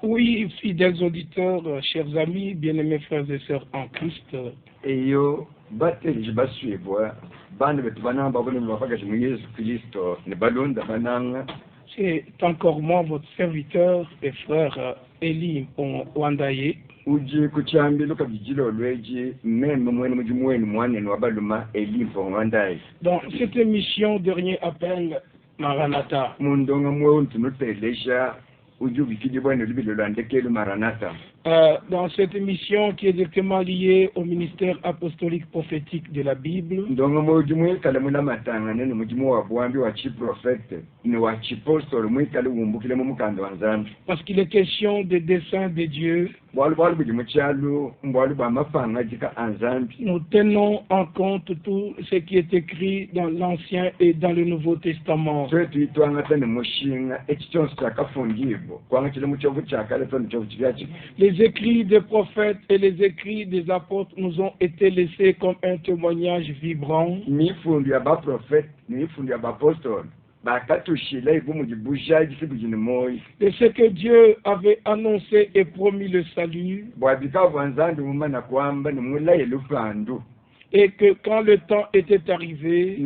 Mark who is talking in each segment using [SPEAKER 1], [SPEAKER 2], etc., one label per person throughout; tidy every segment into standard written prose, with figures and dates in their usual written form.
[SPEAKER 1] Oui, fidèles auditeurs, chers amis, bien-aimés frères et sœurs en Christ.
[SPEAKER 2] Eyo bategereje basubwa bandi betu banamba bone bafagaje mu Yesu Kristo ne balonda bananga.
[SPEAKER 1] C'est encore moi, votre serviteur et frère Eli Wandaye.
[SPEAKER 2] Uje kucyambye lokabijilo lweje meme mwene mujimu wenu mwanene wabaluma Eli Wandaye.
[SPEAKER 1] Dans cette émission Dernier Appel Maranatha.
[SPEAKER 2] Mundonga mwe untunutelesha ujubikije bwana libilo landekelu Maranatha.
[SPEAKER 1] Dans cette émission qui est directement liée au ministère apostolique prophétique de la Bible.
[SPEAKER 2] Ndonga mwe kala mula matanga nene mujimu wa bwambi wa chi prophète ni wa chi apostole mwe kala wumbukile mu mukando wa Nzambi.
[SPEAKER 1] Parce qu'il est question des desseins de Dieu. Nous tenons en compte tout ce qui est écrit dans l'Ancien et dans le Nouveau Testament. Les écrits des prophètes et les écrits des apôtres nous ont été laissés comme un témoignage vibrant. De ce que Dieu avait annoncé et promis le salut. Et que quand le temps était arrivé,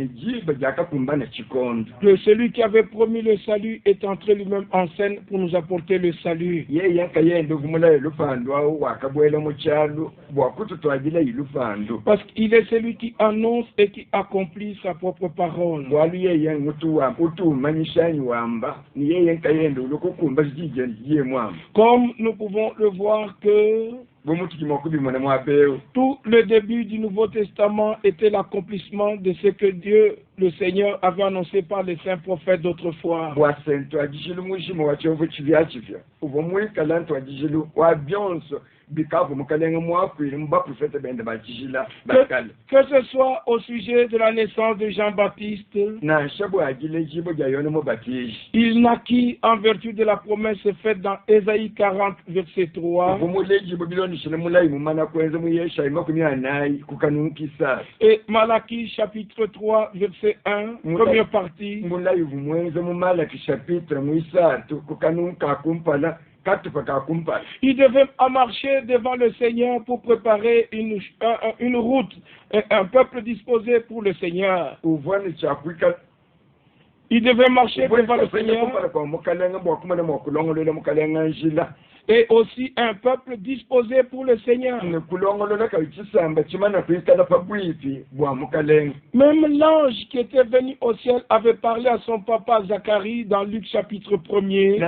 [SPEAKER 1] que celui qui avait promis le salut est entré lui-même en scène pour nous apporter le salut. Parce qu'il est celui qui annonce et qui accomplit sa propre parole. Comme nous pouvons le voir que tout le début du Nouveau Testament était l'accomplissement de ce que Dieu, le Seigneur, avait annoncé par les saints prophètes d'autrefois. Que ce soit au sujet de la naissance de Jean-Baptiste, il naquit en vertu de la promesse faite dans Ésaïe 40, verset 3. Et Malachie chapitre 3, verset 1, première partie. Il devait marcher devant le Seigneur pour préparer une route, un peuple disposé pour le Seigneur. Il devait marcher devant le Seigneur. Et aussi un peuple disposé pour le Seigneur. Même l'ange qui était venu au ciel avait parlé à son papa Zacharie dans Luc chapitre 1er.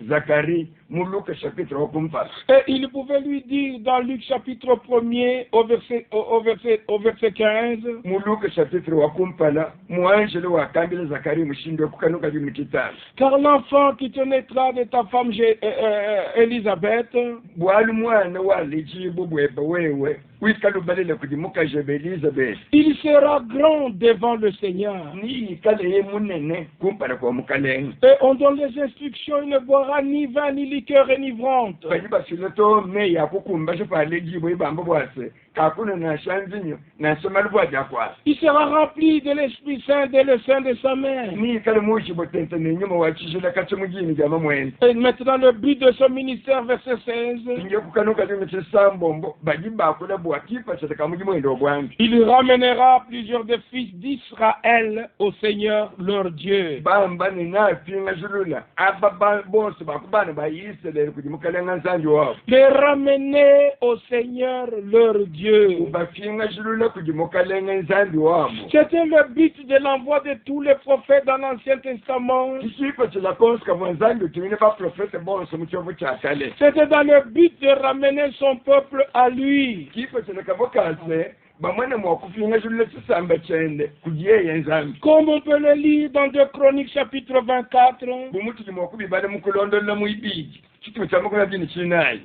[SPEAKER 2] Zacharie, chapitre
[SPEAKER 1] et il pouvait lui dire dans Luc chapitre 1er au verset 15, car l'enfant qui te naîtra de ta femme Élisabeth il sera grand devant le Seigneur. Et on donne les instructions, il ne boira ni vin, ni liqueur enivrante. Il sera rempli de l'Esprit Saint dès le sein de sa mère. Et maintenant le but de son ministère, verset 16. Il ramènera plusieurs des fils d'Israël au Seigneur leur Dieu. Les ramener au Seigneur leur Dieu. C'était le but de l'envoi de tous les prophètes dans l'Ancien Testament. C'était dans le but de ramener son peuple à lui. Comme on peut le lire dans 2 Chroniques chapitre 24.
[SPEAKER 2] chitimo cha makumi abiri n'ikinayi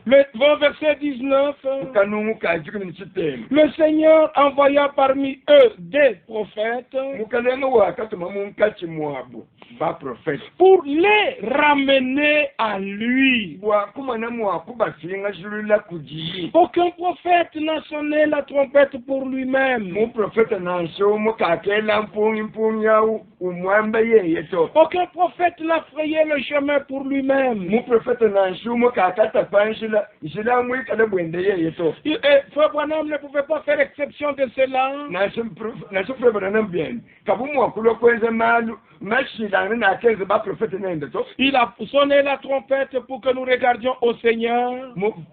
[SPEAKER 1] verset 19,
[SPEAKER 2] mukanungu ka jikumi n'ikitemu
[SPEAKER 1] le Seigneur envoya parmi eux des prophètes
[SPEAKER 2] mukalenga wakatuma munkachi mwabu ba prophète
[SPEAKER 1] pour les ramener à lui.
[SPEAKER 2] bwakumana mwaku basinga julula kujiyi
[SPEAKER 1] Aucun prophète n'a sonné la trompette pour lui-même.
[SPEAKER 2] mu prophète nanshomo kakela mpungi yau umwamba yeye to
[SPEAKER 1] Aucun prophète n'a frayé le chemin pour lui-même.
[SPEAKER 2] mu prophète nanshomo kakata panjila jila mwikala bwende yeye to
[SPEAKER 1] Et Frère Branham ne pouvait pas faire exception de cela.
[SPEAKER 2] naso frère bien kabu mwakulo kwenza malu mashila na kenze ba prophète nende to
[SPEAKER 1] Il a sonné la trompette pour que nous regardions au Seigneur.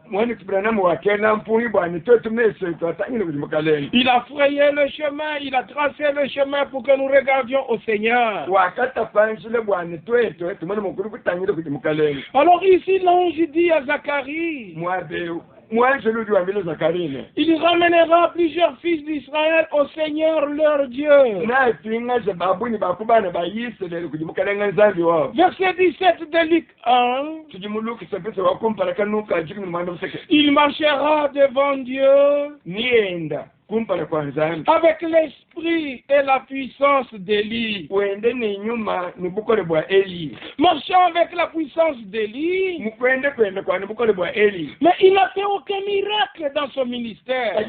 [SPEAKER 2] mwani kibrana mwakela mpungi bwani to tumese to atangile kujimukaleni
[SPEAKER 1] Il a frayé le chemin, il a tracé le chemin pour que nous regardions au Seigneur.
[SPEAKER 2] wakata panjile bwani to tumana mukuru kutangile kujimukaleni
[SPEAKER 1] Alors ici, l'ange dit à Zacharie, il ramènera plusieurs fils d'Israël au Seigneur leur Dieu. Verset 17 de Luc 1, il marchera devant Dieu avec l'esprit et la puissance d'Élie. Marchant avec la puissance d'Élie, mais il n'a fait aucun miracle dans son ministère. Et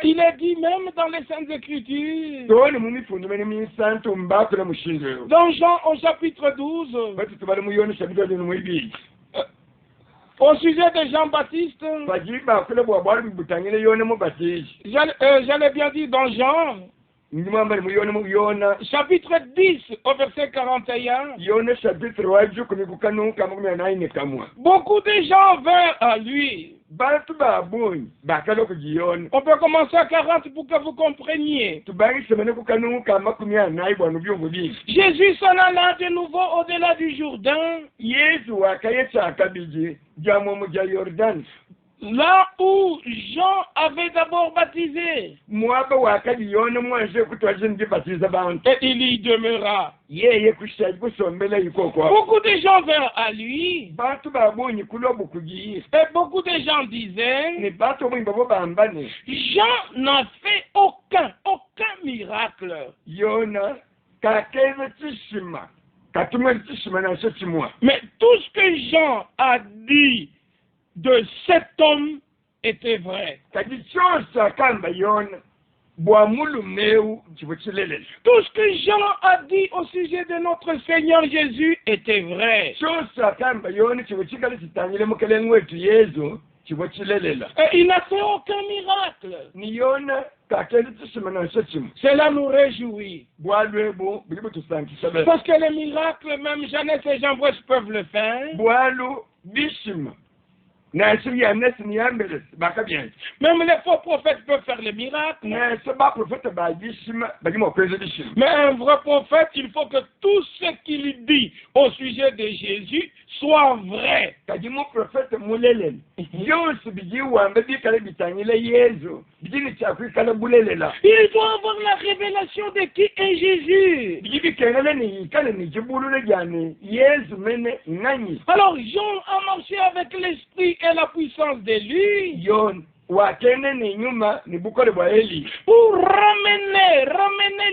[SPEAKER 1] il est dit même dans les Saintes Écritures, dans Jean au chapitre 12, au sujet de Jean-Baptiste, j'allais bien dire dans Jean, chapitre 10 au verset 41, beaucoup de gens vinrent à lui. On peut commencer à 40 pour que vous compreniez. Jésus s'en alla de nouveau au-delà du Jourdain, là où Jean avait d'abord baptisé. Et il y demeura. Beaucoup de gens vinrent à lui. Et beaucoup de gens disaient, Jean n'a fait aucun miracle. Mais tout ce que Jean a dit de cet homme était vrai. Tout ce que Jean a dit au sujet de notre Seigneur Jésus était vrai. Et il n'a fait aucun miracle. Cela nous réjouit. Parce que les miracles, même Jeannette et Jean-Baptiste peuvent le faire. Même les faux prophètes peuvent faire les miracles. Mais un vrai prophète, il faut que tout ce qu'il dit au sujet de Jésus soit vrai. Il doit avoir la révélation de qui est Jésus. Alors Jean a marché avec l'esprit et la puissance de lui pour ramener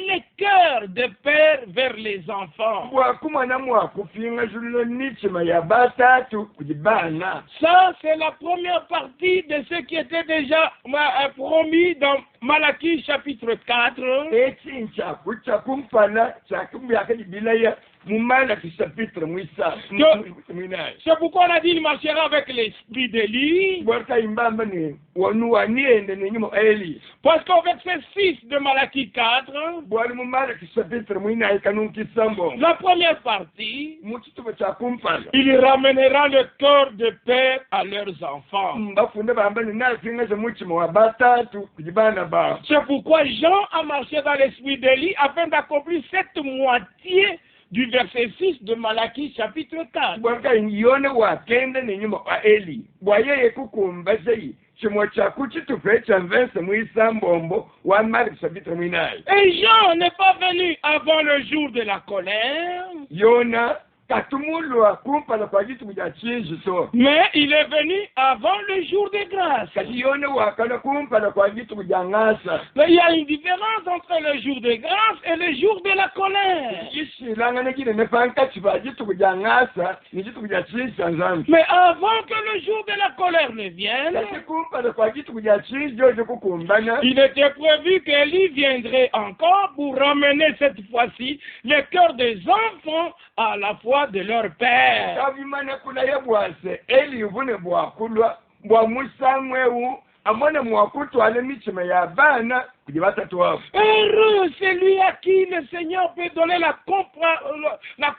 [SPEAKER 1] les cœurs des pères vers les enfants. Ça, c'est la première partie de ce qui était déjà promis dans Malachie chapitre 4. C'est pourquoi on a dit il marchera avec l'esprit d'Élie. Parce qu'au verset 6 de Malachie 4, la première partie, il ramènera le cœur des pères à leurs enfants. C'est pourquoi Jean a marché dans l'esprit d'Élie afin d'accomplir cette moitié du verset 6 de Malachie chapitre 4.
[SPEAKER 2] chimwe chakuchi tupecha mvense muisambombo wa Mark chapitre mwinayi.
[SPEAKER 1] Et Jean n'est pas venu avant le jour de la colère.
[SPEAKER 2] Yona katumulwa kumpala kwa jitu kuja chinji so.
[SPEAKER 1] Mais il est venu avant le jour de grâce.
[SPEAKER 2] Kati yona wakana kumpala kwa jitu kuja ngasa.
[SPEAKER 1] Mais il y a une différence entre le jour de grâce et le jour de la colère.
[SPEAKER 2] Ishi langa nekine nepanka chiba jitu kuja ngasa ni jitu kuja chinji sanzambi.
[SPEAKER 1] Mais avant que le jour de la colère ne vienne,
[SPEAKER 2] Kati kumpala kwa jitu kuja chinji jojo kukumbana.
[SPEAKER 1] il était prévu qu'Élie viendrait encore pour ramener cette fois-ci le cœur des enfants à la foi de leur père.
[SPEAKER 2] Kavimana kula yebwase Eli uvune bwakulwa bwa musamwewu amwana mwakutwale michima ya bana kuje batatu wao.
[SPEAKER 1] Heureux celui à qui le Seigneur peut donner la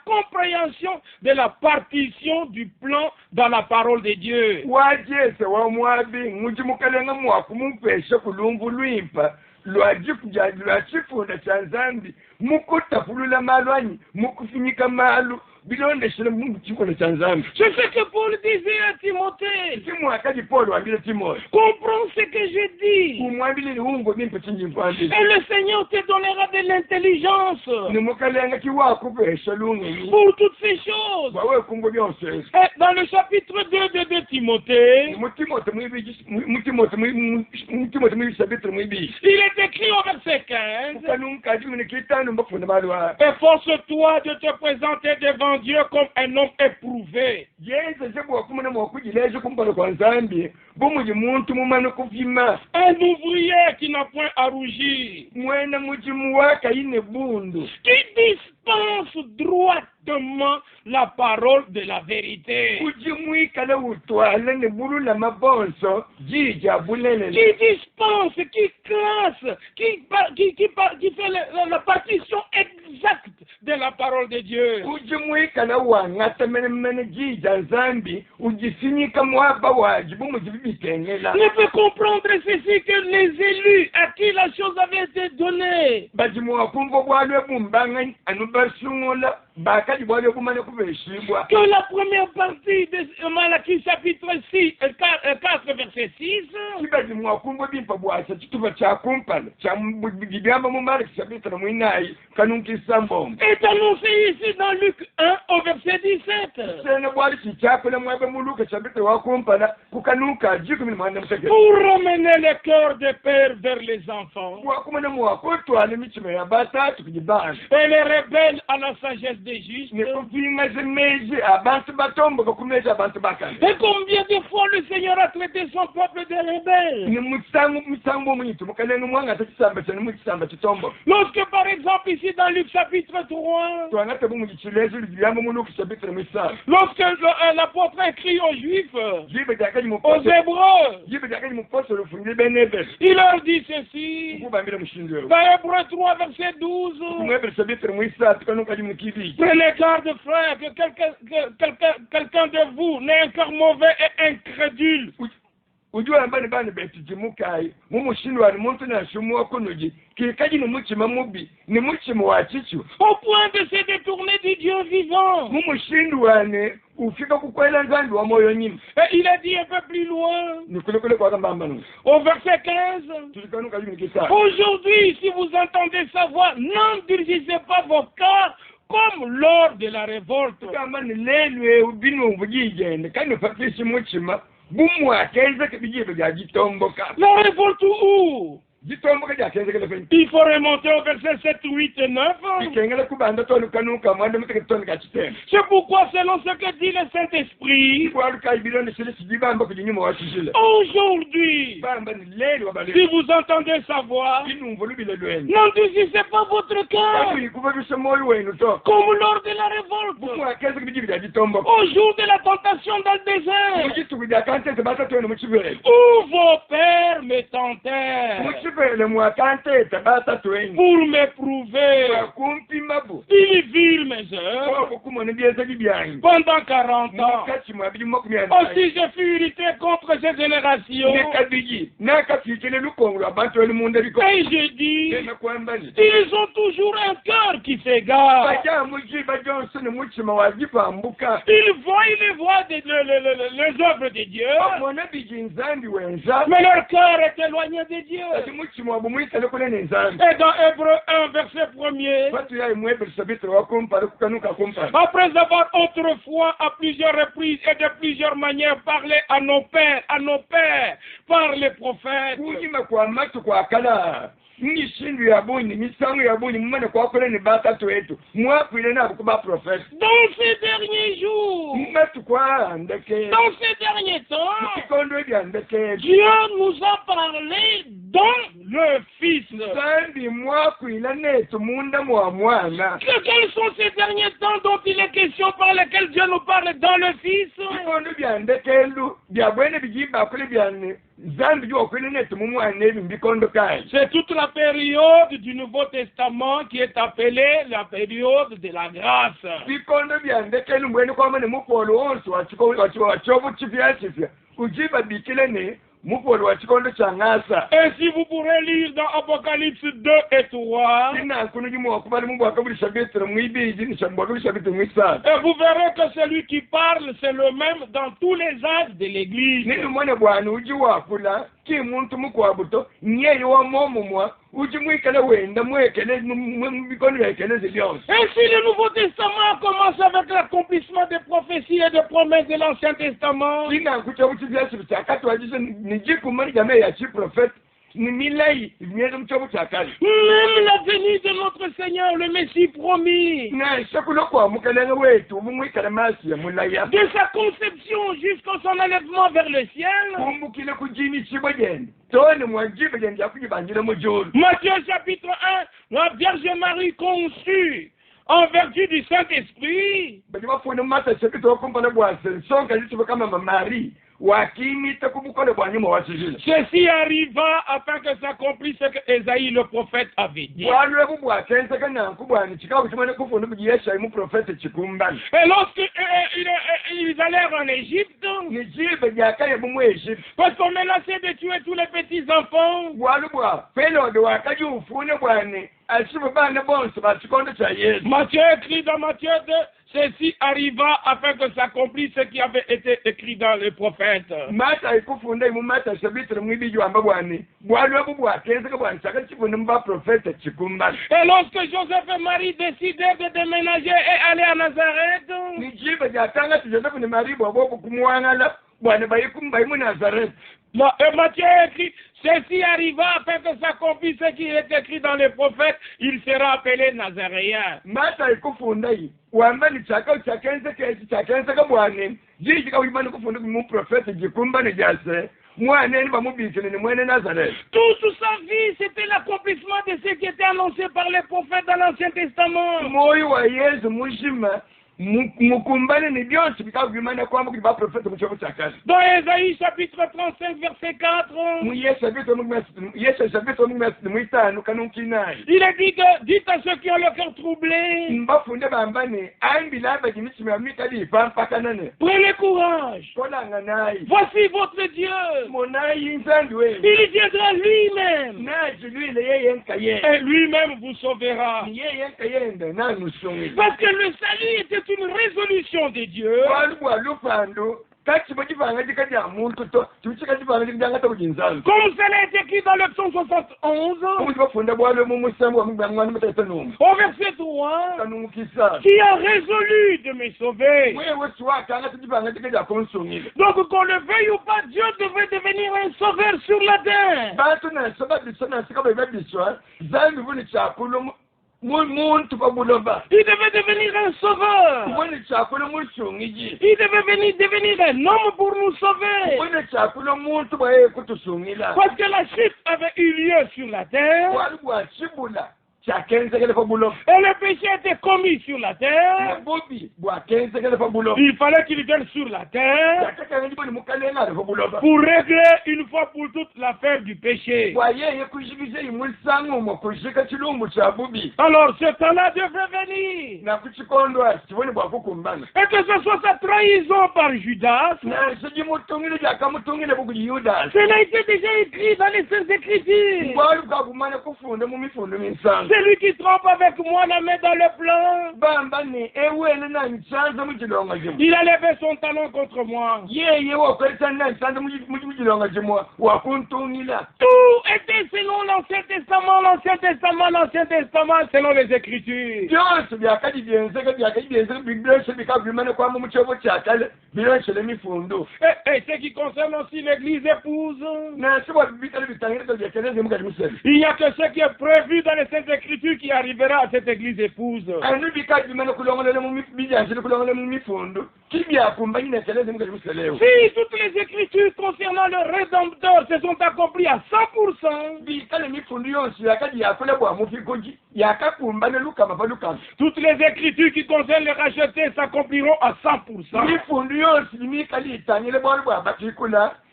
[SPEAKER 1] compréhension de la partition du plan dans la parole de Dieu.
[SPEAKER 2] Wajese wa mwabi mujimukalenga mwakumupesha kulumbu lwimpa lwachifunda cha nzambi mukutafulula malwanyi mukufinyika malu bilondeshele mungu chifunda cha nzambi.
[SPEAKER 1] C'est ce que Paul disait à Timothée.
[SPEAKER 2] Timwakati Paul wambile Timothée.
[SPEAKER 1] Comprends ce que je dis.
[SPEAKER 2] Kumwambile liungo mimpe chinji mpambile.
[SPEAKER 1] Et le Seigneur te donnera de l'intelligence
[SPEAKER 2] Nimukalenga kiwakupesha lungi.
[SPEAKER 1] pour toutes ces choses.
[SPEAKER 2] Wawe kungo byonse.
[SPEAKER 1] Et dans le chapitre 2 de Timothée, il est écrit au verset 15, efforce-toi de te présenter devant Dieu comme un homme éprouvé. Un ouvrier qui n'a point à rougir, qui dispense droitement la parole de la vérité, qui dispense, qui classe, qui fait la partition exacte de la parole de Dieu. Ne peut comprendre ceci que les élus à qui la chose avait été donnée, que la première partie de Malachie chapitre 6, 4 verset 6, est annoncée ici dans Luc 1 au verset 17. Pour ramener le cœur des pères vers les enfants et les rebelles à la sagesse des justes. Et combien de fois le Seigneur a traité son peuple de rebelles? Lorsque par exemple ici dans Luc chapitre 3, lorsque l'apôtre écrit aux Juifs, aux Hébreux, il leur dit ceci, dans Hébreux 3 verset 12, prenez garde frère que quelqu'un de vous n'ait un cœur mauvais et incrédule.
[SPEAKER 2] Ujua mbani bani beti jimukai mumushindwani muntu na shumwa kunuji kikaji ni muchima mubi ni muchima wa chichu
[SPEAKER 1] au point de se détourner du Dieu vivant.
[SPEAKER 2] Mumushindwani ufika kukwela nzambi wa moyo nyima.
[SPEAKER 1] Et il a dit un peu plus loin
[SPEAKER 2] ni kule kwa kamba nu
[SPEAKER 1] au verset 15, aujourd'hui si vous entendez sa voix, n'endurcissez pas vos cœurs comme lors de la révolte.
[SPEAKER 2] Kama ni lelwe ubinu ubujijende kani papisi muchima.
[SPEAKER 1] La révolte où? Il faut remonter au verset 7, 8 et 9. C'est pourquoi, selon ce que dit le Saint-Esprit, aujourd'hui, si vous entendez sa voix, n'endurcissez pas votre cœur comme lors de la révolte, au jour de la tentation dans le désert, où vos pères me tentèrent. pour m'éprouver. Ils virent mes œuvres pendant 40 ans. Aussi je fus irrité contre cette génération. Et j'ai dit, ils ont toujours un cœur qui s'égare. Ils voient les œuvres de Dieu, mais leur cœur est éloigné de Dieu. Et dans Hébreux 1, verset 1er, après avoir autrefois à plusieurs reprises et de plusieurs manières parlé à nos pères par les prophètes, dans ces derniers jours, dans ces derniers temps, Dieu nous a parlé dans le Fils. Quels sont ces derniers temps dont il est question par lesquels Dieu nous parle dans le Fils? C'est toute la période du Nouveau Testament qui est appelée la période de la grâce. Et si vous pourrez lire dans Apocalypse 2 et 3, et vous verrez que celui qui parle, c'est le même dans tous les âges de l'Église. Et si le Nouveau Testament commence avec l'accomplissement des prophéties et des promesses de l'Ancien Testament, même la venue de notre Seigneur, le Messie promis, de sa conception jusqu'à son enlèvement vers le ciel. Matthieu chapitre 1, la Vierge Marie conçue en vertu du Saint-Esprit. Ceci arriva afin que s'accomplisse ce que Ésaïe le prophète avait dit. Et lorsqu'ils allèrent en Égypte, parce qu'on menaçait de tuer tous les petits enfants, Matthieu écrit dans Matthieu 2, ceci arriva afin que s'accomplisse ce qui avait été écrit dans les prophètes. Et lorsque Joseph et Marie décidèrent de déménager et aller à Nazareth, Matthieu écrit, ceci arriva afin que s'accomplisse ce qui est écrit dans les prophètes, il sera appelé Nazaréen. Toute sa vie, c'était l'accomplissement de ce qui était annoncé par les prophètes dans l'Ancien Testament. Dans Ésaïe chapitre 35 verset 4, il est dit que dites à ceux qui ont le cœur troublé, prenez courage, voici votre Dieu, il viendra lui-même et lui-même vous sauvera, parce que le salut était une résolution de Dieu. Comme cela est écrit dans le psaume 71, au verset 3, qui a résolu de me sauver. Donc qu'on le veuille ou pas, Dieu devait devenir un sauveur sur la terre. Il devait devenir un sauveur. Il devait devenir un homme pour nous sauver. Parce que la chute avait eu lieu sur la terre. le péché était commis sur la terre. Il fallait qu'il vienne sur la terre pour régler une fois pour toutes l'affaire du péché. Alors ce temps-là devrait venir. Et que ce soit sa trahison par Judas, cela a été déjà écrit dans les Saintes Écritures. Celui qui trompe avec moi la met dans le plan. Il a levé son talon contre moi. Tout était selon l'Ancien Testament, selon les Écritures. Et ce qui concerne aussi l'Église épouse, il n'y a que ce qui est prévu dans les Saintes Écritures qui arrivera à cette Église épouse. Si toutes les Écritures concernant le Rédempteur se sont accomplies à 100%, toutes les Écritures qui concernent les rachetés s'accompliront à 100%.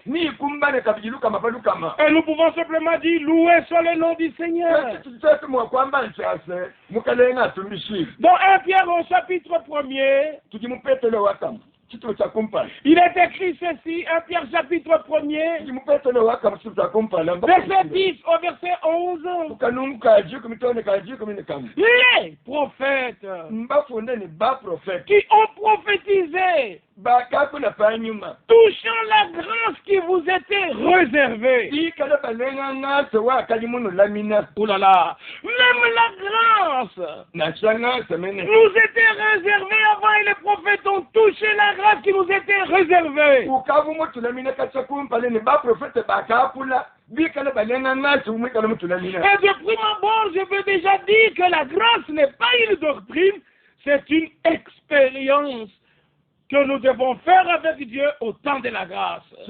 [SPEAKER 1] Et nous pouvons simplement dire, loué soit le nom du Seigneur. Dans 1 Pierre au chapitre 1er, il est écrit ceci, 1 Pierre chapitre 1er, verset 10 au verset 11. Les prophètes qui ont prophétisé touchant la grâce qui vous était réservée. Oh là là, même la grâce nous était réservée avant et les prophètes ont touché la grâce qui nous était réservée. Et de prime abord, je veux déjà dire que la grâce n'est pas une doctrine, c'est une expérience que nous devons faire avec Dieu au temps de la grâce. Il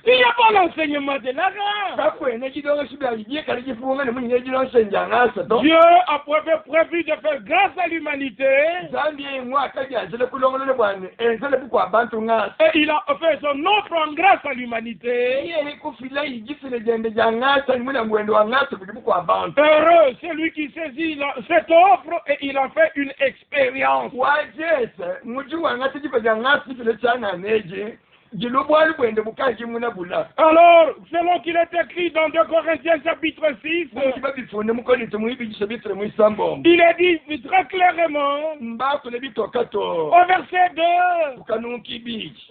[SPEAKER 1] n'y a pas l'enseignement de la grâce. Dieu a prévu de faire grâce à l'humanité. Et il a fait son offre en grâce à l'humanité. Heureux celui qui saisit cette offre et il en fait une expérience. Alors, selon qu'il est écrit dans 2 Corinthiens chapitre 6, il est dit très clairement au verset 2,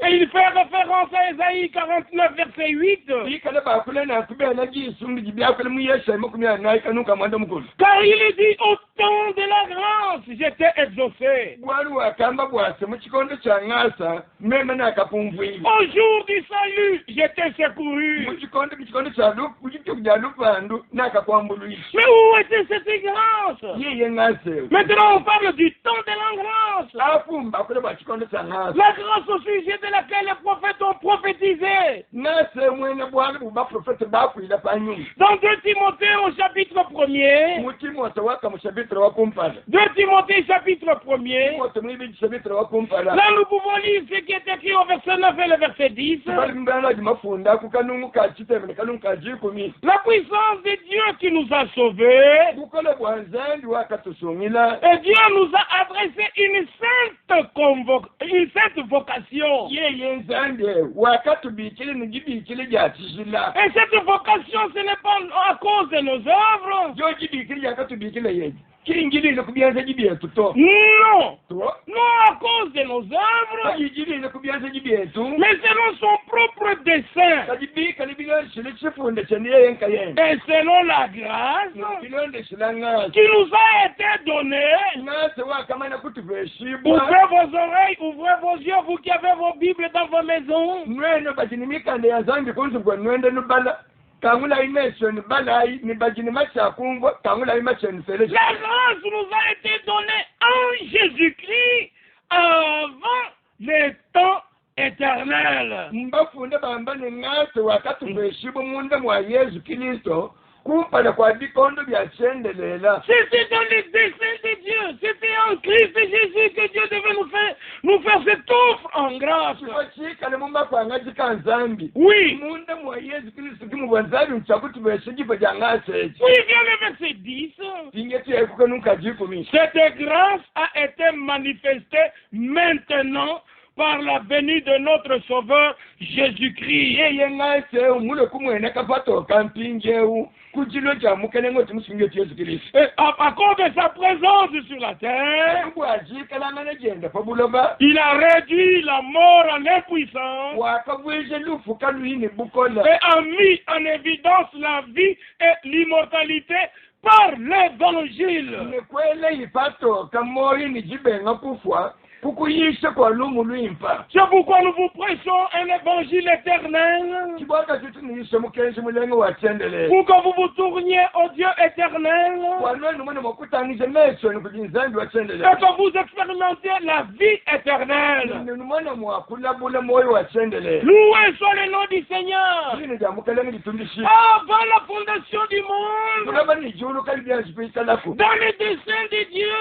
[SPEAKER 1] et il fait référence à Ésaïe 49 verset 8, car il est dit au temps de la grâce j'étais exaucé. Au jour du salut, j'étais secouru. Mais où était cette grâce? Maintenant, on parle du temps de la grâce. La grâce au sujet de laquelle les prophètes ont prophétisé. Dans 2 Timothée au chapitre 1er. 2 Timothée chapitre 1er. Là, nous pouvons lire ce qui est écrit au verset 9 et le verset 10. La puissance de Dieu qui nous a sauvés. Et Dieu nous a adressé une sainte vocation. Et cette vocation, ce n'est pas à cause de nos œuvres. Non, non à cause de nos œuvres, mais selon son propre dessein et selon la grâce qui nous a été donnée. Ouvrez vos oreilles, ouvrez vos yeux, vous qui avez vos Bibles dans vos maisons. La grâce nous a été donnée en Jésus-Christ avant les éternel.
[SPEAKER 2] Mbafunda bambane ngate wakati mweshibu munda mwa Yesu Kristo. Kumpala kwa bikondo bya chendelela.
[SPEAKER 1] C'était dans les desseins de Dieu. C'était en Christ Jésus que Dieu devait nous faire cette offre en grâce.
[SPEAKER 2] Chikale mumba kwa ngaji kanzambi.
[SPEAKER 1] Oui.
[SPEAKER 2] Munda mwa Yesu Kristo kimubwanzabi mchakuti bweshigipo jangase.
[SPEAKER 1] Oui, vient le verset 10.
[SPEAKER 2] Ingeti yaikuka nuka jikumi.
[SPEAKER 1] Cette grâce a été manifestée maintenant par la venue de notre Sauveur Jésus-Christ.
[SPEAKER 2] Yeye ngase umule kumwene kapato kampinjeu.
[SPEAKER 1] Et à cause de sa présence sur la terre, il a réduit la mort en impuissance et a mis en évidence la vie et l'immortalité par l'évangile. C'est pourquoi nous vous prêchons un évangile éternel. Pour que vous vous tourniez au Dieu éternel. Et que vous expérimentez la vie éternelle. Loué soit le nom du Seigneur. Avant la fondation du monde. Dans les desseins de Dieu.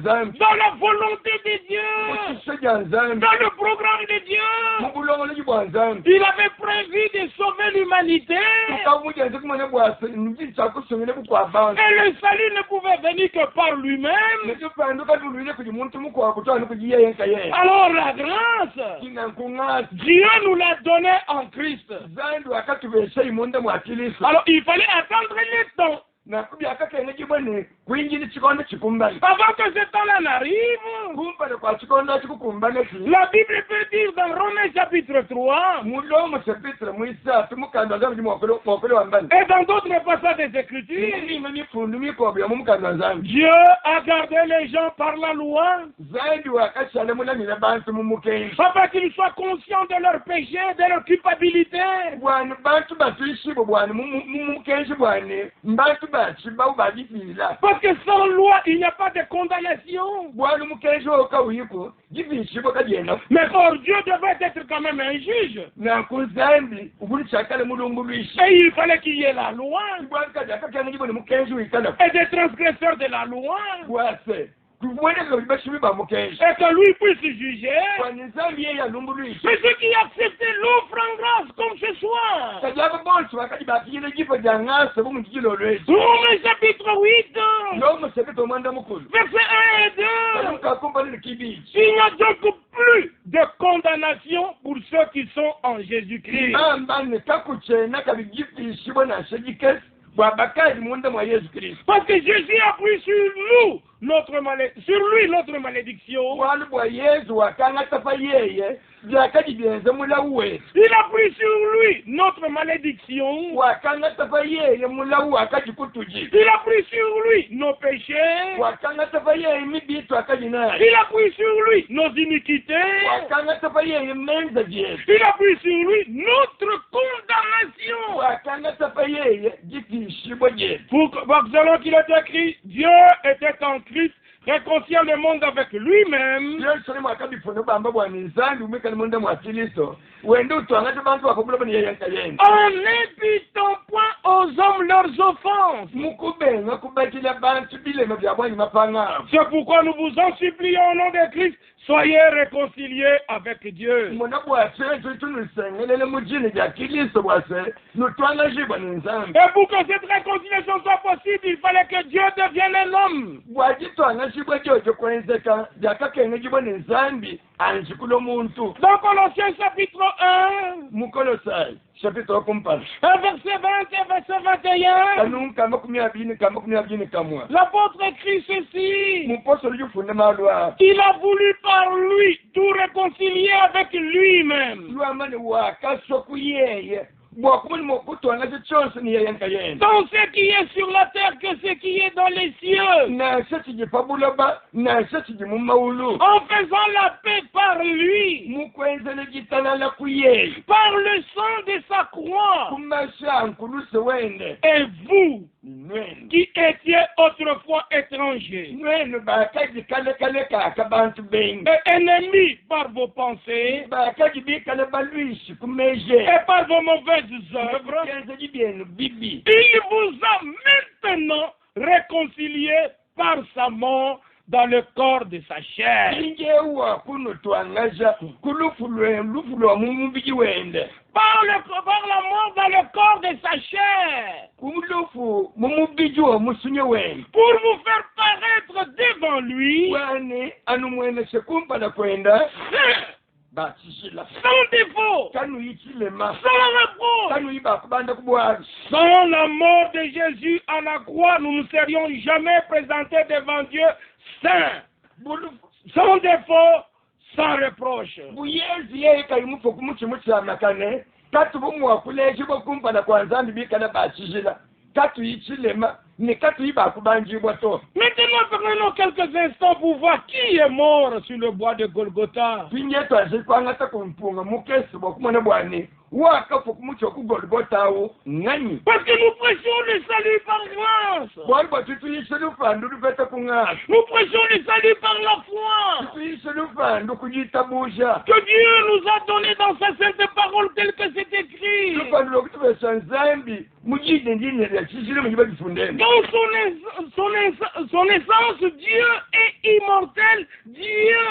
[SPEAKER 1] Dans la volonté de Dieu, dans le programme de Dieu, il avait prévu de sauver l'humanité. Et le salut ne pouvait venir que par lui-même. Alors la grâce, Dieu nous l'a donnée en Christ. Alors il fallait attendre le temps. Avant que ce temps-là n'arrive, la Bible peut dire dans Romains chapitre 3 et dans d'autres passages des Écritures, Dieu a gardé les gens par la loi afin qu'ils soient conscients de leur péché, de leur culpabilité. Parce que sans loi, il n'y a pas de condamnation. Mais or, Dieu devait être quand même un juge. Et il fallait qu'il y ait la loi. Et des transgresseurs de la loi. Et que lui puisse juger. Mais ceux qui acceptent l'offre en grâce comme ce soir. Romains chapitre 8. Verset 1 et 2. Il n'y a donc plus de condamnation pour ceux qui sont en Jésus-Christ. Parce que Jésus a pris sur lui notre malédiction. Il a pris sur lui notre malédiction. Il a pris sur lui nos péchés. Il a pris sur lui nos iniquités. Il a pris sur lui notre condamnation. Pour selon qu'il est écrit, Dieu était en Christ, réconciliant le monde avec lui-même. En n'imputant point aux hommes leurs offenses. C'est pourquoi nous vous en supplions au nom de Christ, soyez réconciliés avec Dieu. Et pour que cette réconciliation soit possible, il fallait que Dieu devienne un homme. Dans Colossiens chapitre 1, verset 20 et verset 21, l'apôtre écrit ceci: il a voulu par lui tout réconcilier avec lui-même. Tant ce qui est sur la terre que ce qui est dans les cieux. En faisant la paix par lui. Par le sang de sa croix. Et vous qui étaient autrefois étrangers et ennemis par vos pensées et par vos mauvaises œuvres, il vous a maintenant réconciliés par sa mort dans le corps de sa chair. Par la mort dans le corps de sa chair. Pour vous faire paraître devant lui sans défaut, sans reproche. Sans la mort de Jésus à la croix, nous ne serions jamais présentés devant Dieu saints, sans défaut, sans reproche. Maintenant, prenons quelques instants pour voir qui est mort sur le bois de Golgotha. Parce que nous prêchons le salut par grâce. Nous prêchons le salut par la foi que Dieu nous a donné dans sa sainte parole telle que c'est écrit. Dans son essence, Dieu est immortel. Dieu,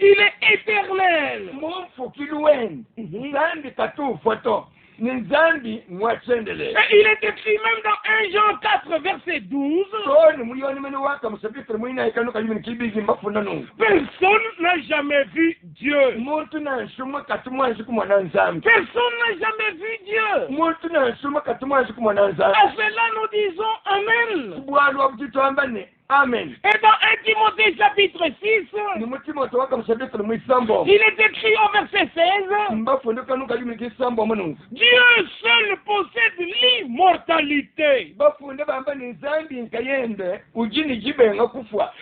[SPEAKER 1] il est éternel. Et il est écrit même dans 1 Jean 4, verset 12. Personne n'a jamais vu Dieu. Personne n'a jamais vu Dieu. À cela nous disons Amen. Amen. Et dans 1 Timothée chapitre 6, il est écrit au verset 16, Dieu seul possède l'immortalité.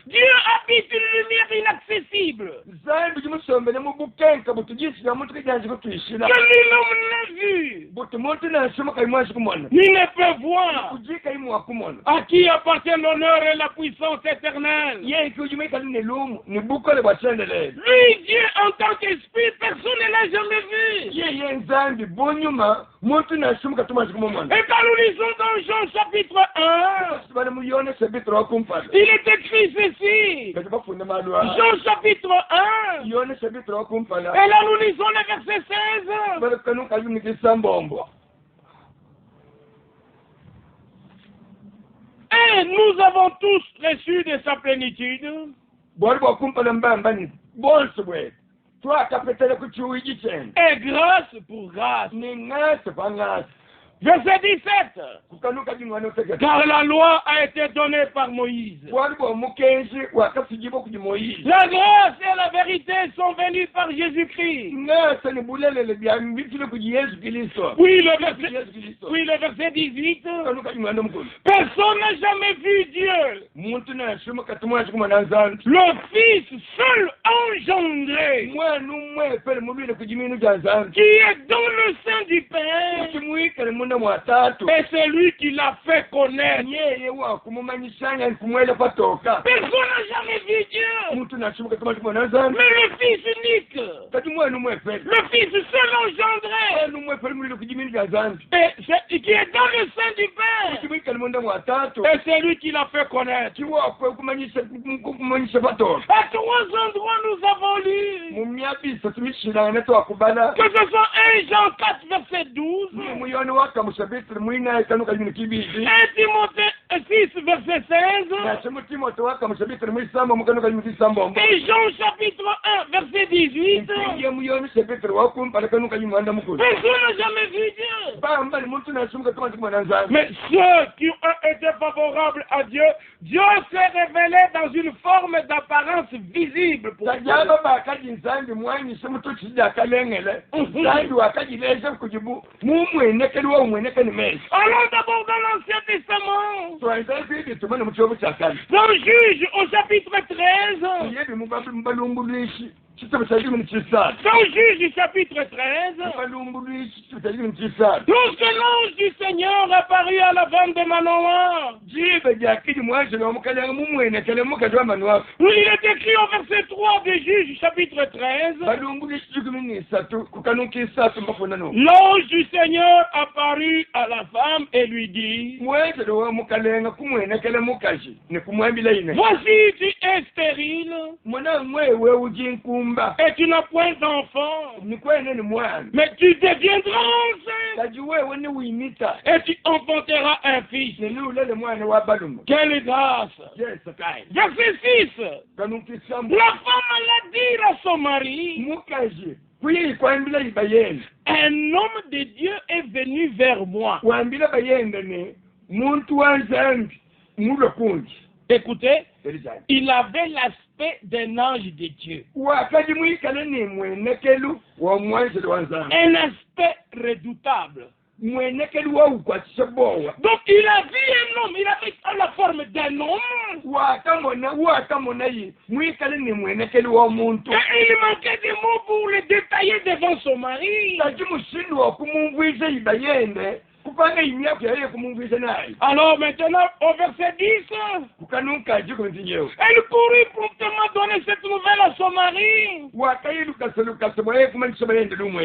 [SPEAKER 1] Dieu habite une lumière inaccessible que nul homme n'a vu, ni ne peut voir, à qui appartient l'honneur et la puissance éternelle. Lui, Dieu, en tant qu'esprit, personne ne l'a jamais vu. Et quand nous lisons dans Jean chapitre 1, il est écrit ceci. Jean chapitre 1. Et là nous lisons le verset 16. Et nous avons tous reçu de sa plénitude. Et grâce pour grâce. Verset 17. Car la loi a été donnée par Moïse. La grâce et la vérité sont venues par Jésus-Christ. Oui, le verset 18. Personne n'a jamais vu Dieu. Le Fils seul engendré, qui est dans le sein du Père. Et c'est lui qui l'a fait connaître. Personne n'a jamais vu Dieu. Mais le Fils unique, le Fils seul engendré, et qui est dans le sein du Père. Et c'est lui qui l'a fait connaître. À 3 endroits nous avons lu que ce soit 1 Jean 4 verset 12, 1 Timothée 6 verset 16, et Jean chapitre 1 verset 18. Personne n'a jamais vu Dieu. Mais ceux qui ont été favorables à Dieu, Dieu s'est révélé dans une forme d'apparence visible pour eux. Allons d'abord dans l'Ancien Testament. Dans Juge au chapitre 13, Dans Juge chapitre 13, lorsque l'ange du Seigneur apparut à la femme de Manoah, il est écrit au verset 3 de Juge chapitre 13, l'ange du Seigneur apparut à la femme et lui dit, voici tu es stérile et tu n'as point d'enfant, mais tu deviendras enceinte et tu enfanteras un fils. Quelle grâce! Verset 6. La femme alla dire à son mari, un homme de Dieu est venu vers moi. Écoutez, il avait l'aspect d'un ange de Dieu. Un aspect redoutable. Donc il a vu un homme, il avait la forme d'un homme. Et il manquait des mots pour le détailler devant son mari. Alors maintenant, au verset 10, elle courut promptement donner cette nouvelle à son mari.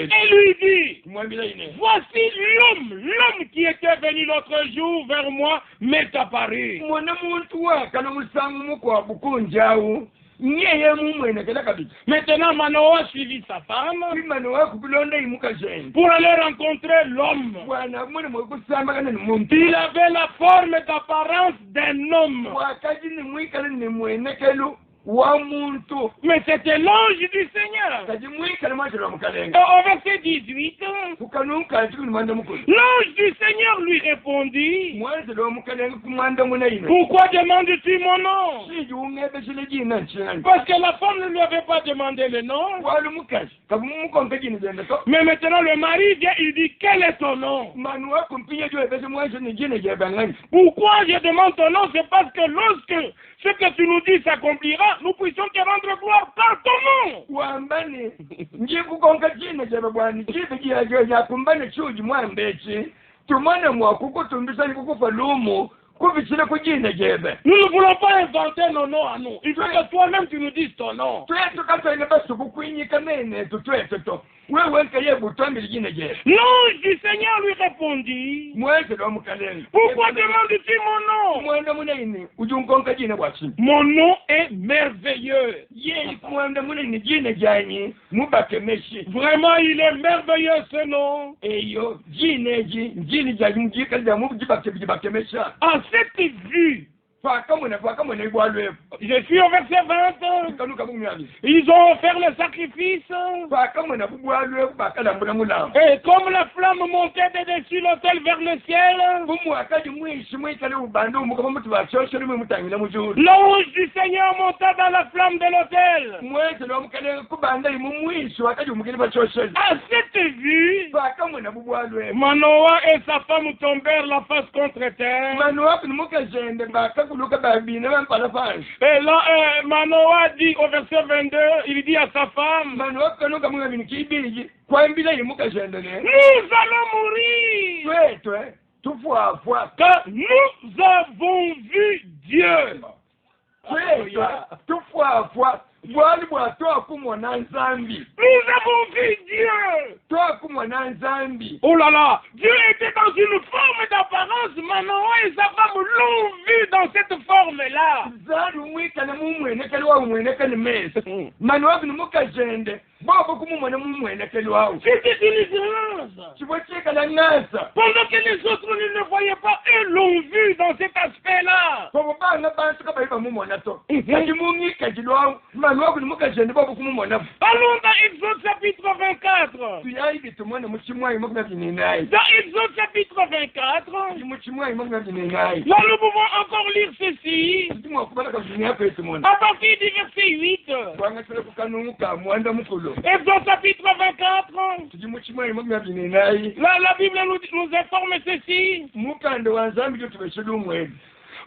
[SPEAKER 1] Et lui dit, voici l'homme qui était venu l'autre jour vers moi m'est apparu. Maintenant, Manoah suivit sa femme pour aller rencontrer l'homme. Il avait la forme d'apparence d'un homme. Mais c'était l'ange du Seigneur. Et au verset 18, l'ange du Seigneur lui répondit, pourquoi demandes-tu mon nom? Parce que la femme ne lui avait pas demandé le nom. Mais maintenant le mari vient, il dit, quel est ton nom? Pourquoi je demande ton nom? C'est parce que lorsque ce que tu nous dis s'accomplira, nous puissions te rendre gloire par ton nom. Nous ne voulons pas inventer nos noms à nous. Il faut que toi-même tu nous dises ton nom. L'ange du Seigneur lui répondit, pourquoi demandes-tu mon nom? Mon nom est merveilleux. Vraiment, il est merveilleux ce nom. À cette vue, je suis au verset 20. Ils ont offert le sacrifice. Et comme la flamme montait de dessus l'autel vers le ciel, l'ange du Seigneur monta dans la flamme de l'autel. À cette vue, Manoah et sa femme tombèrent la face contre terre. Et là, Manoah dit au verset 22, il dit à sa femme, nous allons mourir, car nous avons vu Dieu. Nous avons vu Dieu. Oh là là, Dieu était dans une forme d'apparence. Manoah et sa femme l'ont vu dans cette forme-là. C'était une grâce. Pendant que les autres ne le voyaient pas, eux l'ont vu dans cet aspect-là. Allons dans Exode chapitre 24. Dans Exode chapitre 24, là nous pouvons encore lire ceci. À partir du verset 8. Exode chapitre 24. Là la Bible nous informe ceci.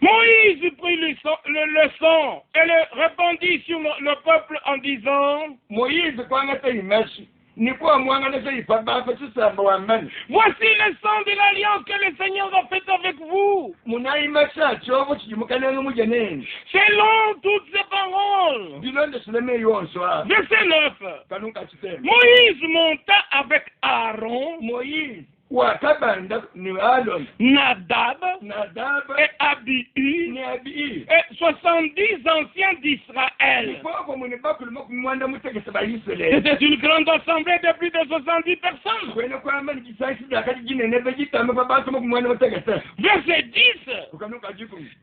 [SPEAKER 1] Moïse prit le sang et le répandit sur le peuple en disant,
[SPEAKER 2] Moïse kwangata imashi ni kwa mwangana sa ipaba fa samba wa mani.
[SPEAKER 1] Voici le sang de l'alliance que le Seigneur a fait avec vous.
[SPEAKER 2] Muna imasha chobo chimukana ngumujane.
[SPEAKER 1] Selon toutes ces paroles.
[SPEAKER 2] Bilonde seleme yonswa.
[SPEAKER 1] Verset 9.
[SPEAKER 2] Kanuka chitema.
[SPEAKER 1] Moïse monta avec Aaron.
[SPEAKER 2] Moïse Wakabanda ni Aaron.
[SPEAKER 1] Nadab et Abihu et 70 anciens d'Israël. C'était une grande assemblée de plus de 70 personnes. Verset 10.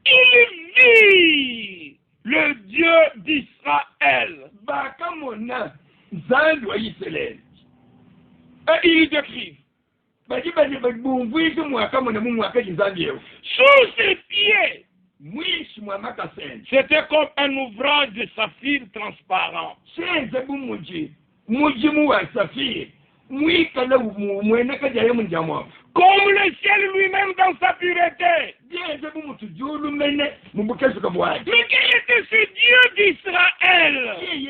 [SPEAKER 1] Il vit le Dieu d'Israël. Et il décrit. Sous ses pieds, c'était comme un ouvrage de saphir transparent. Comme le ciel lui-même dans sa pureté. Mais quel était ce Dieu d'Israël? Qui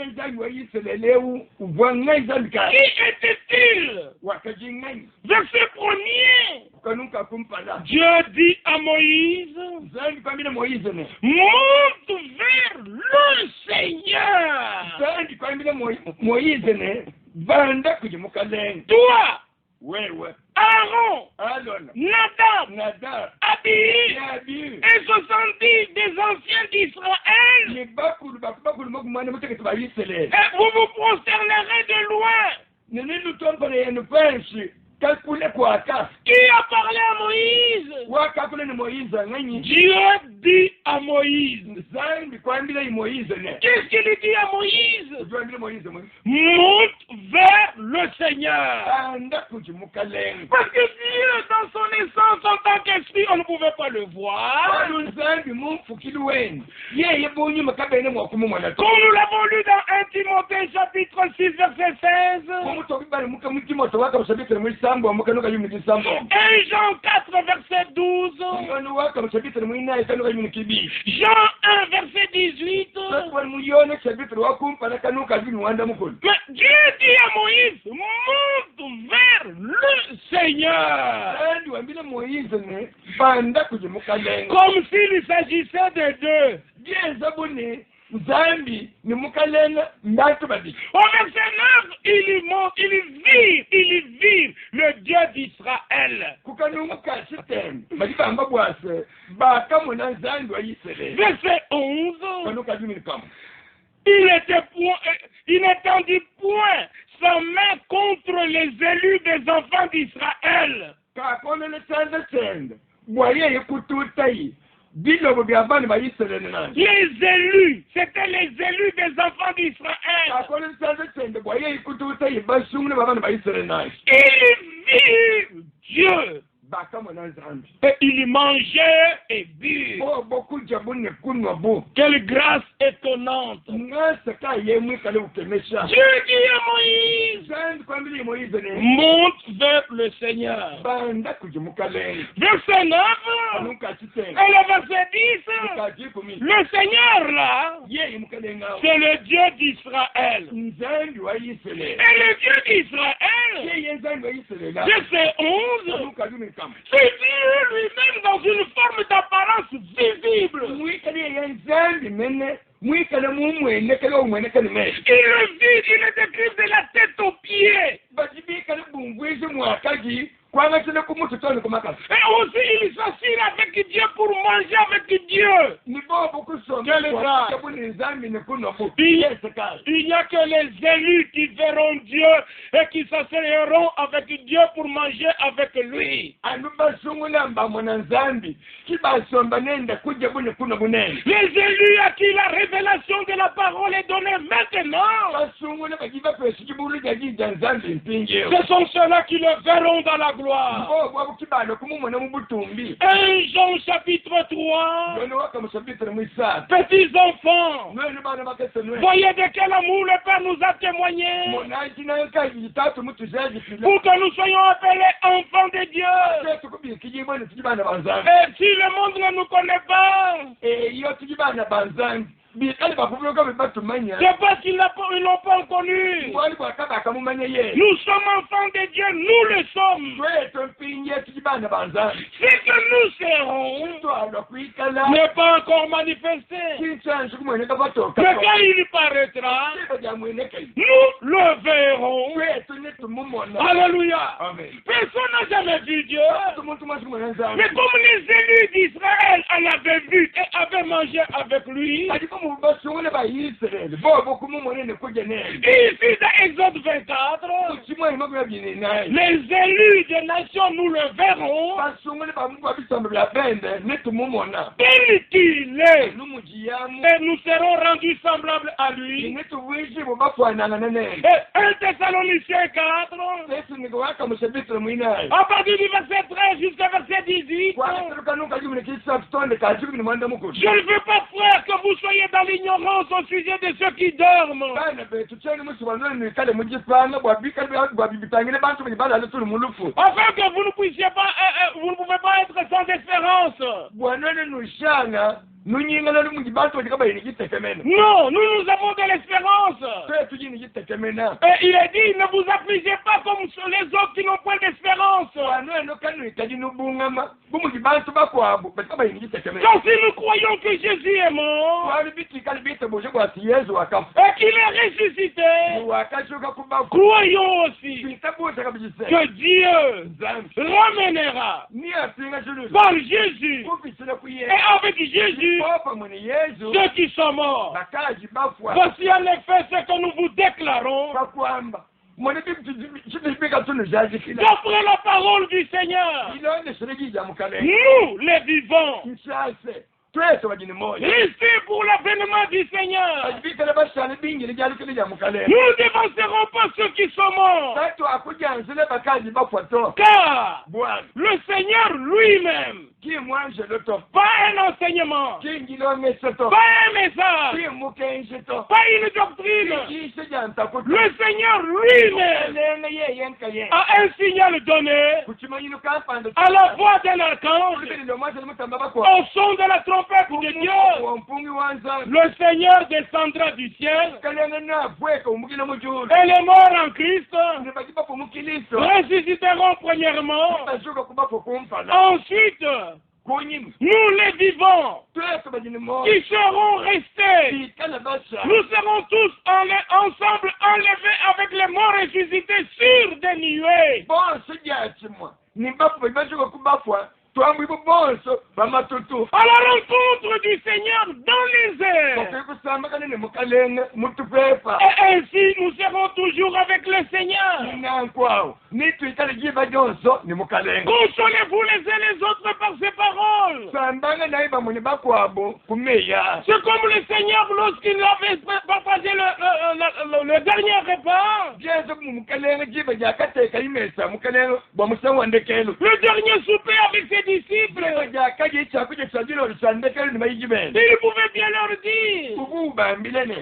[SPEAKER 1] était-il? Verset 1er. Dieu dit à Moïse, monte vers le Seigneur. Toi, Aaron, Nadab, Abihu et 70 des anciens d'Israël. Et vous vous prosternerez de loin. Qui a parlé à Moïse? Dieu dit à Moïse. Qu'est-ce qu'il dit à Moïse? Monte vers le Seigneur. Parce que Dieu, dans son essence, en tant qu'esprit, on ne pouvait pas le voir. Comme nous l'avons lu dans 1 Timothée chapitre 6 verset 16. Et Jean 4 verset 12. Jean 1 verset 18. Mais Dieu dit à Moïse, monte vers le Seigneur. Comme s'il s'agissait de deux. Au verset 9, il vit le Dieu d'Israël. Verset 11, il n'étendit point sa main contre les élus des enfants d'Israël. Les élus, c'était les élus des enfants d'Israël. Il vit Dieu. Et il mangeait et buvait. Quelle grâce étonnante. Dieu dit à Moïse, monte vers le Seigneur. Verset 9 et le verset 10. Le Seigneur là, c'est le Dieu d'Israël. Et le Dieu d'Israël, verset 11, c'est Dieu lui-même dans une forme d'apparence visible. Il le vit, il le décrit de la tête aux pieds. Et aussi, il s'assied avec Dieu pour manger avec Dieu. Quelle grâce. Il n'y a que les élus qui verront Dieu et qui s'asseyeront avec Dieu pour manger avec lui. Les élus à qui la révélation de la parole est donnée maintenant. Ce sont ceux-là qui le verront dans la gloire. gloire. 1 Jean chapitre 3. Petits enfants, voyez de quel amour le Père nous a témoigné pour que nous soyons appelés enfants de Dieu. Et si le monde ne nous connaît pas, c'est parce qu'ils n'ont pas connu. Nous sommes enfants de Dieu, nous le sommes. Ce que nous serons n'est pas encore manifesté. Mais quand il paraîtra, nous le verrons. Alléluia. Personne n'a jamais vu Dieu. Mais comme les élus d'Israël en avaient vu et avaient mangé avec lui, ici dans Exode 24, les élus des nations, nous le verrons. Tel qu'il est, et nous serons rendus semblables à lui. Et 1 Thessaloniciens 4, à partir du verset 13 jusqu'à verset 18, je ne veux pas, frère, que vous soyez dans l'ignorance au sujet de ceux qui dorment. Afin que vous ne puissiez pas, vous ne pouvez pas être sans espérance. Non, nous avons de l'espérance. Et il est dit, ne vous affligez pas comme les autres qui n'ont point d'espérance. Car si nous croyons que Jésus est mort et qu'il est ressuscité, croyons aussi que Dieu ramènera par Jésus et avec Jésus ceux qui sont morts. Voici en effet ce que nous vous déclarons d'après la parole du Seigneur. Nous, les vivants, restez pour l'avènement du Seigneur. Nous ne dévancerons pas ceux qui sont morts. Car le Seigneur lui-même, pas un enseignement, pas un message, pas une doctrine, le Seigneur lui-même a un signal donné à la voix d'un archange, au son de la trompette de Dieu. Le Seigneur descendra du ciel et les morts en Christ ressusciteront premièrement. Ensuite, nous les vivants qui serons restés, nous serons tous ensemble enlevés avec les morts ressuscités sur des nuées. À la rencontre du Seigneur dans les airs. Et ainsi nous serons toujours avec le Seigneur. Consolez-vous les uns les autres par ces paroles. C'est comme le Seigneur lorsqu'il avait partagé le dernier repas. Le dernier souper avec ses disciples. Il pouvait bien leur dire,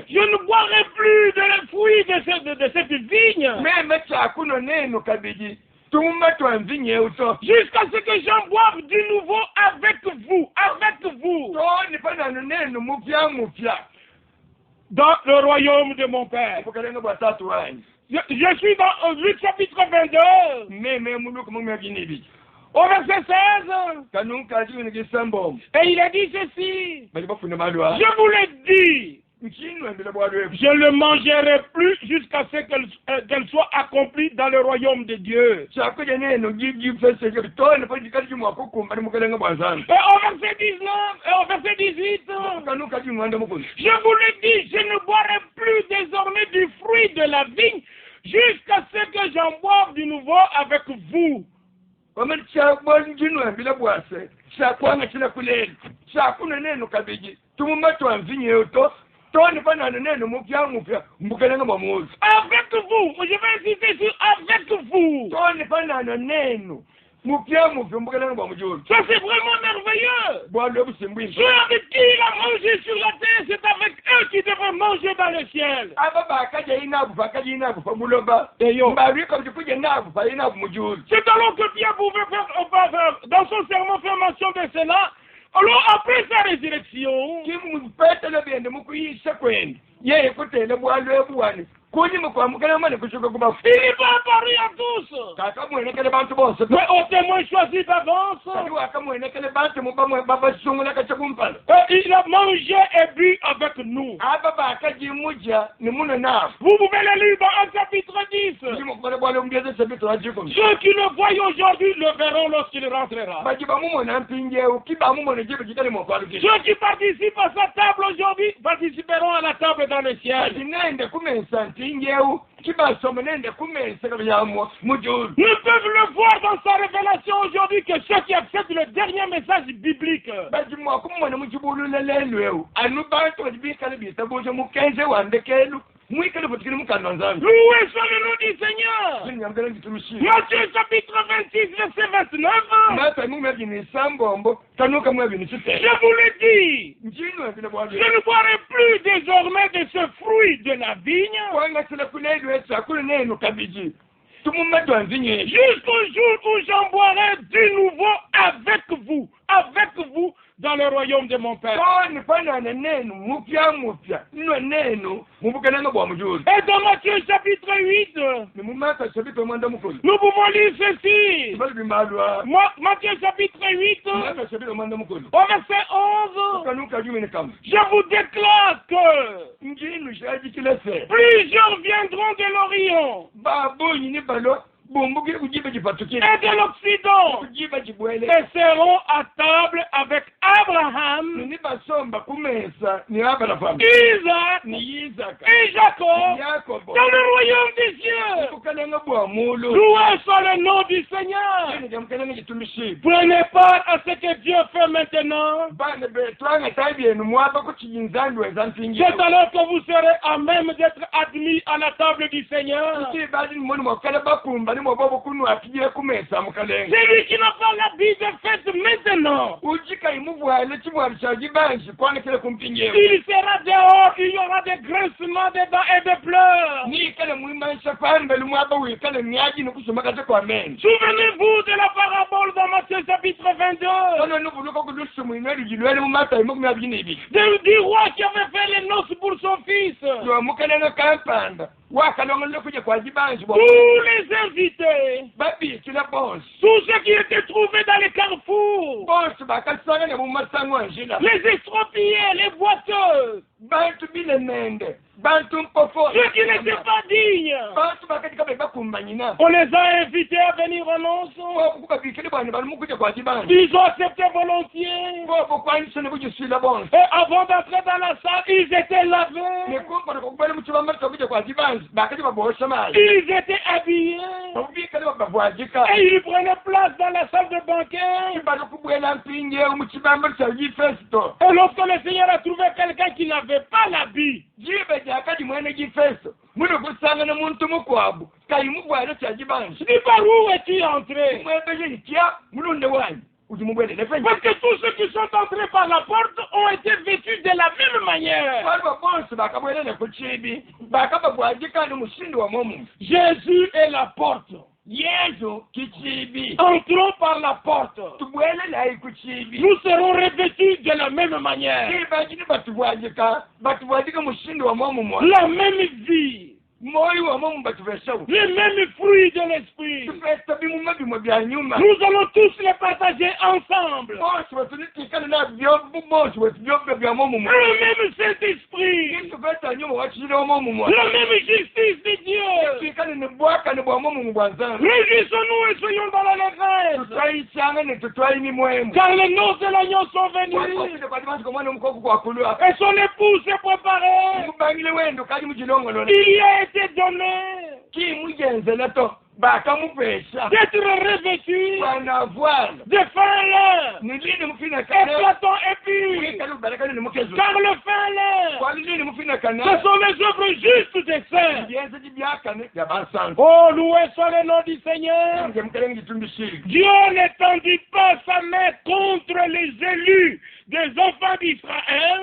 [SPEAKER 1] je ne boirai plus de les fruits de cette vigne jusqu'à ce que j'en boive du nouveau avec vous. Dans le royaume de mon Père. Je suis dans Luc chapitre 22. Au verset 16, et il a dit ceci, je vous l'ai dit, je ne mangerai plus jusqu'à ce qu'elle soit accomplie dans le royaume de Dieu. Et au verset 19, et au verset 18, je vous l'ai dit, je ne boirai plus désormais du fruit de la vigne jusqu'à ce que j'en boive du nouveau avec vous. Avec vous, je vais insister sur avec vous. Ça c'est vraiment merveilleux. Ceux avec qui il a mangé sur la terre, c'est avec eux qui devraient manger dans le ciel. C'est alors que Pierre pouvait faire, dans son serment, faire mention de cela. Alors après sa résurrection, il n'est pas apparu à tous, mais aux témoins choisis d'avance. Il a mangé et bu avec nous. Vous pouvez le lire dans un chapitre 10. Ceux qui le voient aujourd'hui le verront lorsqu'il rentrera. Ceux qui participent à sa table aujourd'hui participeront à la table dans le ciel. Nous peuvent le voir dans sa révélation aujourd'hui que ceux qui acceptent le dernier message biblique. Loué soit le nom du Seigneur. Matthieu chapitre 26, verset 29. Je vous le dis, je ne boirai plus désormais de ce fruit de la vigne jusqu'au jour où j'en boirai de nouveau avec vous dans le royaume de mon Père. Et dans Matthieu chapitre 8, nous pouvons lire ceci. Matthieu chapitre 8, au verset 11, je vous déclare que plusieurs viendront de l'Orient et de l'Occident et seront à table avec Abraham, Isaac et Jacob dans le royaume des cieux. Loué soit le nom du Seigneur. Prenez part à ce que Dieu fait maintenant. C'est alors que vous serez à même d'être admis à la table du Seigneur. Celui qui n'a pas l'habit de fête maintenant, il sera dehors, il y aura des grincements de dents et de pleurs. Souvenez-vous de la parabole dans Matthieu chapitre 22 du roi qui avait fait les noces pour son fils. Tous les invités, tous ceux qui étaient trouvés dans les carrefours, les estropiés, les boiteux, ceux qui n'étaient pas dignes, on les a invités à venir au noces. Ils ont accepté volontiers. Et avant d'entrer dans la salle, ils étaient lavés. Ils étaient habillés. Et ils prenaient place dans la salle de banquet. Et lorsque le Seigneur a trouvé quelqu'un qui n'avait pas l'habit, par où es-tu entré? Parce que tous ceux qui sont entrés par la porte ont été vêtus de la même manière. Jésus est la porte. Entrons par la porte. Nous serons revêtus de la même manière. La même vie. Les mêmes fruits de l'esprit. Nous allons tous les partager ensemble. Le même Saint-Esprit. La même justice de Dieu. Réjouissons-nous et soyons dans l'allégresse. Car les noces de l'agneau sont venues. Et son épouse s'est préparée. Il y a été donné d'être revêtu de fin lin, éclatant et pur, car le fin lin, ce sont les œuvres justes des saints. Oh, loué soit le nom du Seigneur. Dieu n'étendit pas sa main contre les élus des enfants d'Israël.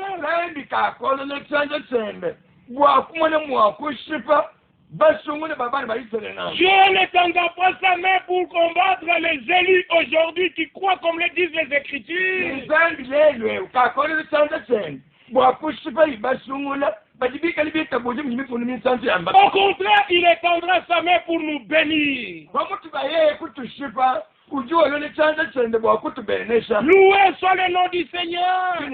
[SPEAKER 1] Dieu n'étendra pas sa main pour combattre les élus aujourd'hui qui croient comme le disent les Écritures. Au contraire, il étendra sa main pour nous bénir. Loué soit le nom du Seigneur. Les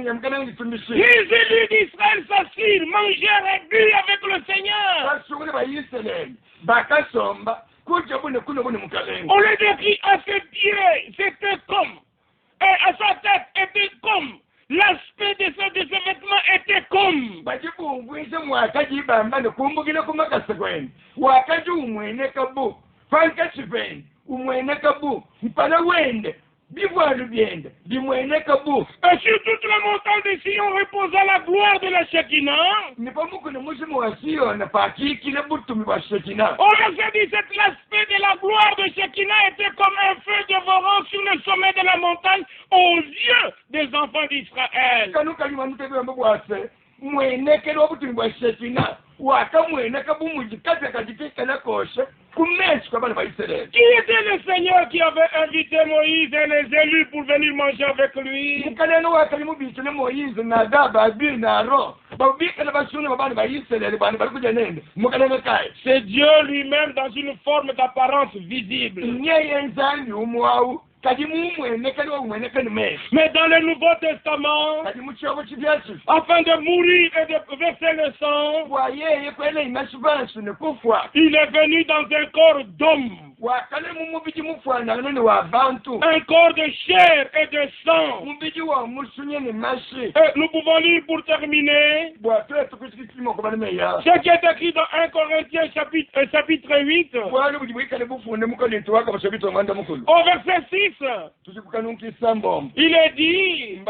[SPEAKER 1] élus d'Israël s'assirent, mangèrent et burent avec le Seigneur. On les décrit à ses pieds, c'était comme, et à sa tête était comme, l'aspect de ses vêtements était comme. Et sur toute la montagne de Sion reposa la gloire de la Shekinah. Au verset 17, l'aspect de la gloire de Shekinah était comme un feu dévorant sur le sommet de la montagne aux yeux des enfants d'Israël. Qui était le Seigneur qui avait invité Moïse et les élus pour venir manger avec lui? C'est Dieu lui-même dans une forme d'apparence visible. Mais dans le Nouveau Testament, afin de mourir et de verser le sang, il est venu dans un corps d'homme, un corps de chair et de sang. Et nous pouvons lire pour terminer ce qui est écrit dans 1 Corinthiens chapitre 8, au verset 6. Il est dit,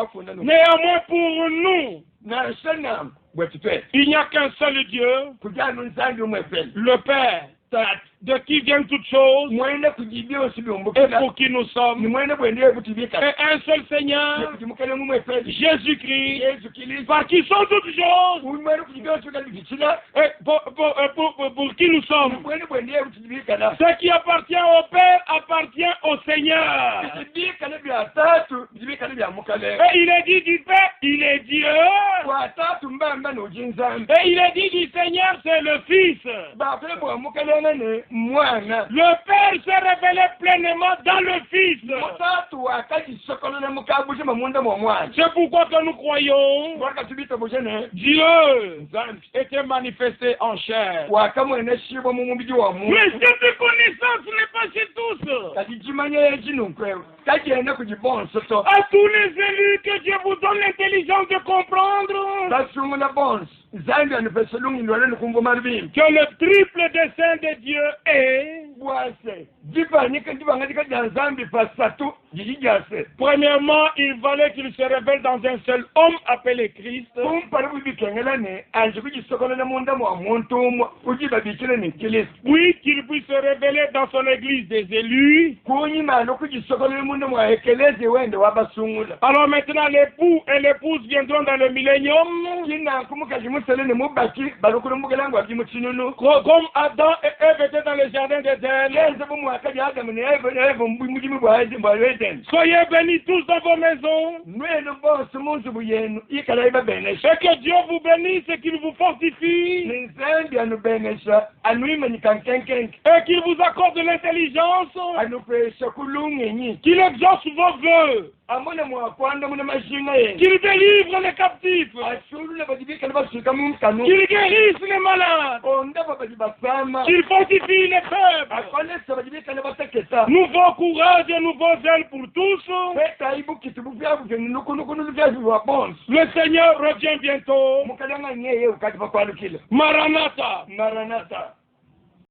[SPEAKER 1] néanmoins pour nous, il n'y a qu'un seul Dieu, le Père, de qui viennent toutes choses, et pour qui nous sommes, et un seul Seigneur, Jésus-Christ, par qui sont toutes choses, et pour qui nous sommes. Ce qui appartient au Père appartient au Seigneur. Et il est dit du Père, il est Dieu. Et il est dit du Seigneur, c'est le Fils. Le Père s'est révélé pleinement dans le Fils. C'est pourquoi que nous croyons Dieu était manifesté en chair. Mais cette connaissance n'est pas chez tous. À tous les élus que Dieu vous donne l'intelligence de comprendre que le triple dessein de Dieu est, premièrement, il valait qu'il se révèle dans un seul homme appelé Christ, puis qu'il puisse se révéler dans son église des élus. Alors maintenant, l'époux et l'épouse viendront dans le millénium, comme Adam et Ève étaient dans le jardin d'Éden. Soyez bénis tous dans vos maisons. Et que Dieu vous bénisse et qu'il vous fortifie. Et qu'il vous accorde de l'intelligence. Qu'il exauce vos vœux. Qu'il délivre les captifs. Qu'il guérisse les malades. Qu'il fortifie les peuples. Nouveau courage et nouveau zèle pour tous. Le Seigneur revient bientôt. Maranatha.